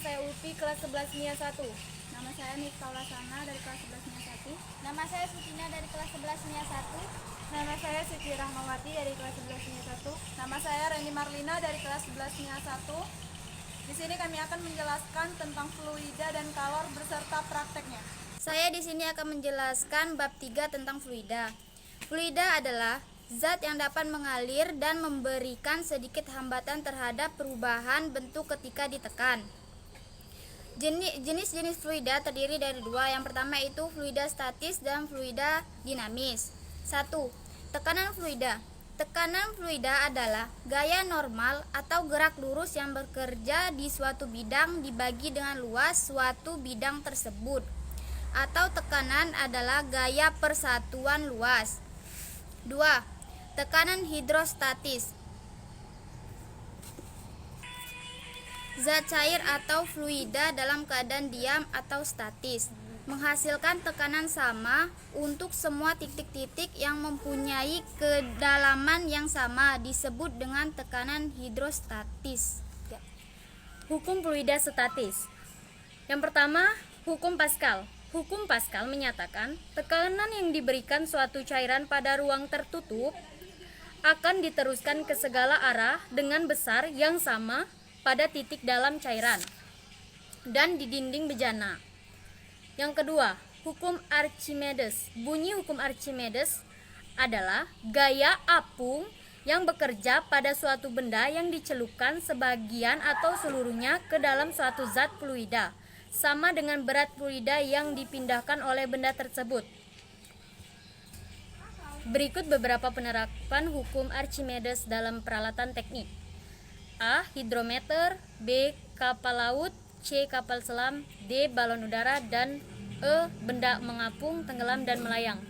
saya Ulfi, kelas 11 MIA 1. Nama saya Nifta Lasana dari kelas 11 MIA 1. Nama saya Sutina dari kelas 11 MIA 1. Nama saya Siti Rahmawati dari kelas 11 MIA 1. Nama saya Reni Marlina dari kelas 11 MIA 1. Di sini kami akan menjelaskan tentang fluida dan kalor beserta prakteknya. Saya di sini akan menjelaskan bab 3 tentang fluida. Fluida adalah zat yang dapat mengalir dan memberikan sedikit hambatan terhadap perubahan bentuk ketika ditekan. Jenis-jenis fluida terdiri dari dua. Yang pertama itu fluida statis dan fluida dinamis. 1. Tekanan fluida. Tekanan fluida adalah gaya normal atau gerak lurus yang bekerja di suatu bidang dibagi dengan luas suatu bidang tersebut. Atau tekanan adalah gaya persatuan luas. 2. Tekanan hidrostatis. Zat cair atau fluida dalam keadaan diam atau statis menghasilkan tekanan sama untuk semua titik-titik yang mempunyai kedalaman yang sama disebut dengan tekanan hidrostatis. Hukum fluida statis. Yang pertama, hukum Pascal. Hukum Pascal menyatakan tekanan yang diberikan suatu cairan pada ruang tertutup akan diteruskan ke segala arah dengan besar yang sama pada titik dalam cairan dan di dinding bejana. Yang kedua, hukum Archimedes. Bunyi hukum Archimedes adalah gaya apung yang bekerja pada suatu benda yang dicelupkan sebagian atau seluruhnya ke dalam suatu zat fluida, sama dengan berat fluida yang dipindahkan oleh benda tersebut. Berikut beberapa penerapan hukum Archimedes dalam peralatan teknik. A. Hidrometer. B. Kapal laut. C. Kapal selam. D. Balon udara. Dan E. Benda mengapung, tenggelam, dan melayang.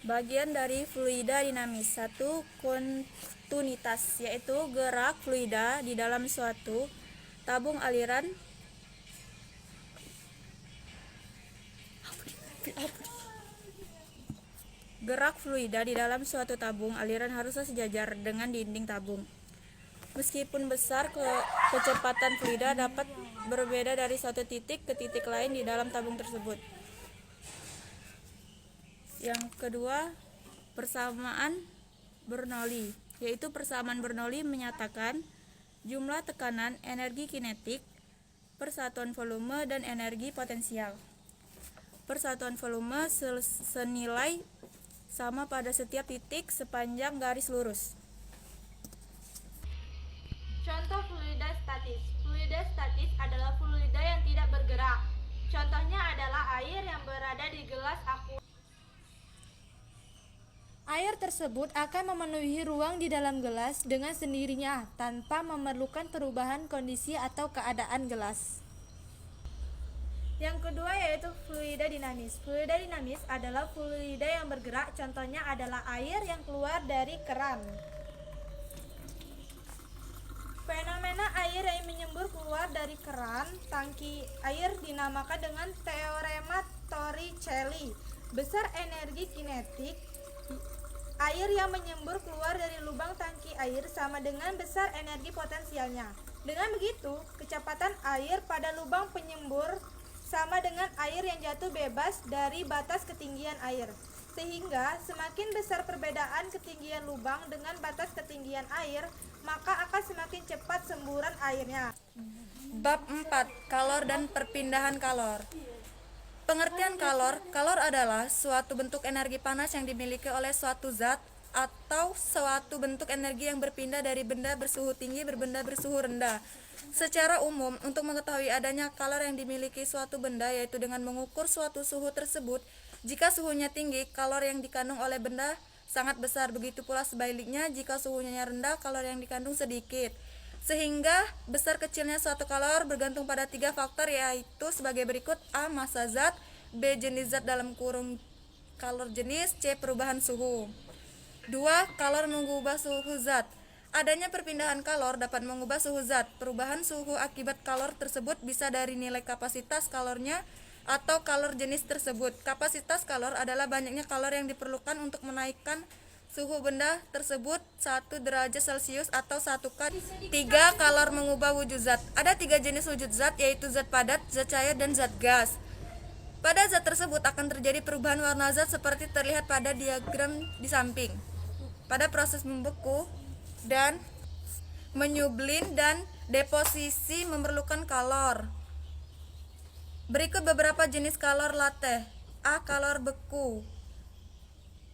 Bagian dari fluida dinamis. 1. Kontinuitas, yaitu gerak fluida di dalam suatu tabung aliran Gerak fluida di dalam suatu tabung aliran harusnya sejajar dengan dinding tabung. Meskipun besar, kecepatan fluida dapat berbeda dari satu titik ke titik lain di dalam tabung tersebut. Yang kedua, persamaan Bernoulli, yaitu persamaan Bernoulli menyatakan jumlah tekanan, energi kinetik, persatuan volume, dan energi potensial. Persatuan volume senilai sama pada setiap titik sepanjang garis lurus. Contoh fluida statis. Fluida statis adalah fluida yang tidak bergerak. Contohnya adalah air yang berada di gelas aqua. Air tersebut akan memenuhi ruang di dalam gelas dengan sendirinya tanpa memerlukan perubahan kondisi atau keadaan gelas. Yang kedua yaitu fluida dinamis. Fluida dinamis adalah fluida yang bergerak, contohnya adalah air yang keluar dari keran. Fenomena air yang menyembur keluar dari keran tangki air dinamakan dengan teorema Torricelli. Besar energi kinetik air yang menyembur keluar dari lubang tangki air sama dengan besar energi potensialnya. Dengan begitu, kecepatan air pada lubang penyembur sama dengan air yang jatuh bebas dari batas ketinggian air. Sehingga semakin besar perbedaan ketinggian lubang dengan batas ketinggian air, maka akan semakin cepat semburan airnya. Bab 4. Kalor dan perpindahan kalor. Pengertian kalor. Kalor adalah suatu bentuk energi panas yang dimiliki oleh suatu zat atau suatu bentuk energi yang berpindah dari benda bersuhu tinggi berbenda bersuhu rendah. Secara umum, untuk mengetahui adanya kalor yang dimiliki suatu benda yaitu dengan mengukur suatu suhu tersebut. Jika suhunya tinggi, kalor yang dikandung oleh benda sangat besar. Begitu pula sebaliknya, jika suhunya rendah, kalor yang dikandung sedikit. Sehingga besar kecilnya suatu kalor bergantung pada 3 faktor, yaitu sebagai berikut: A. Massa zat. B. Jenis zat dalam kurung kalor jenis. C. Perubahan suhu. 2. Kalor mengubah suhu zat. Adanya perpindahan kalor dapat mengubah suhu zat. Perubahan suhu akibat kalor tersebut bisa dari nilai kapasitas kalornya atau kalor jenis tersebut. Kapasitas kalor adalah banyaknya kalor yang diperlukan untuk menaikkan suhu benda tersebut 1 derajat Celcius atau 1 K. 3. Kalor mengubah wujud zat. Ada 3 jenis wujud zat, yaitu zat padat, zat cair, dan zat gas. Pada zat tersebut akan terjadi perubahan warna zat seperti terlihat pada diagram di samping. Pada proses membeku dan menyublin dan deposisi memerlukan kalor. Berikut beberapa jenis kalor lateh. A. Kalor beku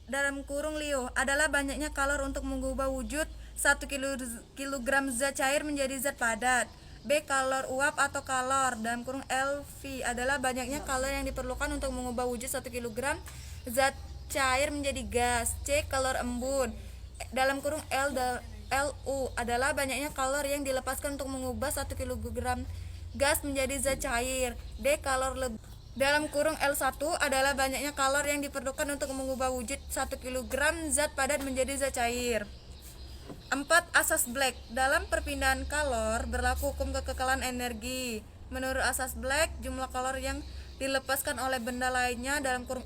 (Lyo) adalah banyaknya kalor untuk mengubah wujud 1 kg zat cair menjadi zat padat. B. Kalor uap atau kalor (Lv) adalah banyaknya kalor yang diperlukan untuk mengubah wujud 1 kg zat cair menjadi gas. C. Kalor embun (Lu) adalah banyaknya kalor yang dilepaskan untuk mengubah 1 kg gas menjadi zat cair. D. Kalor lebur (L1) adalah banyaknya kalor yang diperlukan untuk mengubah wujud 1 kg zat padat menjadi zat cair. 4. Asas Black. Dalam perpindahan kalor berlaku hukum kekekalan energi. Menurut asas Black, jumlah kalor yang dilepaskan oleh benda lainnya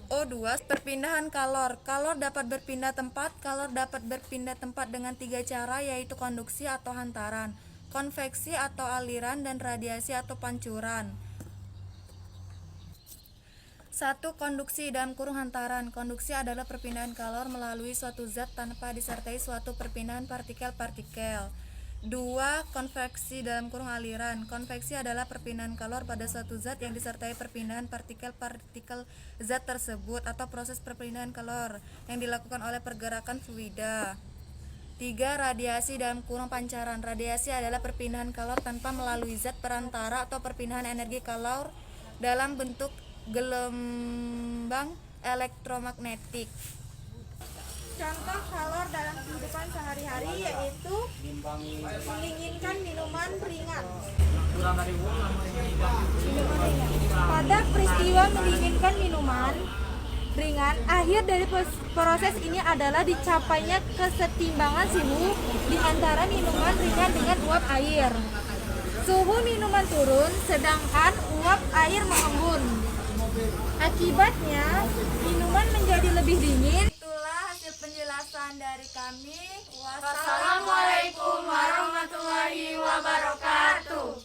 (O2). Perpindahan kalor. Kalor dapat berpindah tempat. Kalor dapat berpindah tempat dengan 3 cara, yaitu konduksi atau hantaran, konveksi atau aliran, dan radiasi atau pancuran. 1. Konduksi (hantaran). Konduksi adalah perpindahan kalor melalui suatu zat tanpa disertai suatu perpindahan partikel-partikel. 2. Konveksi (aliran). Konveksi adalah perpindahan kalor pada suatu zat yang disertai perpindahan partikel-partikel zat tersebut atau proses perpindahan kalor yang dilakukan oleh pergerakan fluida. 3. Radiasi (pancaran). Radiasi adalah perpindahan kalor tanpa melalui zat perantara atau perpindahan energi kalor dalam bentuk gelombang elektromagnetik. Contoh kalor dalam kehidupan sehari-hari yaitu mendinginkan minuman ringan. Pada peristiwa mendinginkan minuman ringan, akhir dari proses ini adalah dicapainya kesetimbangan suhu di antara minuman ringan dengan uap air. Suhu minuman turun, sedangkan uap air mengembun. Akibatnya, minuman menjadi lebih dingin. Itulah hasil penjelasan dari kami. Wassalamualaikum warahmatullahi wabarakatuh.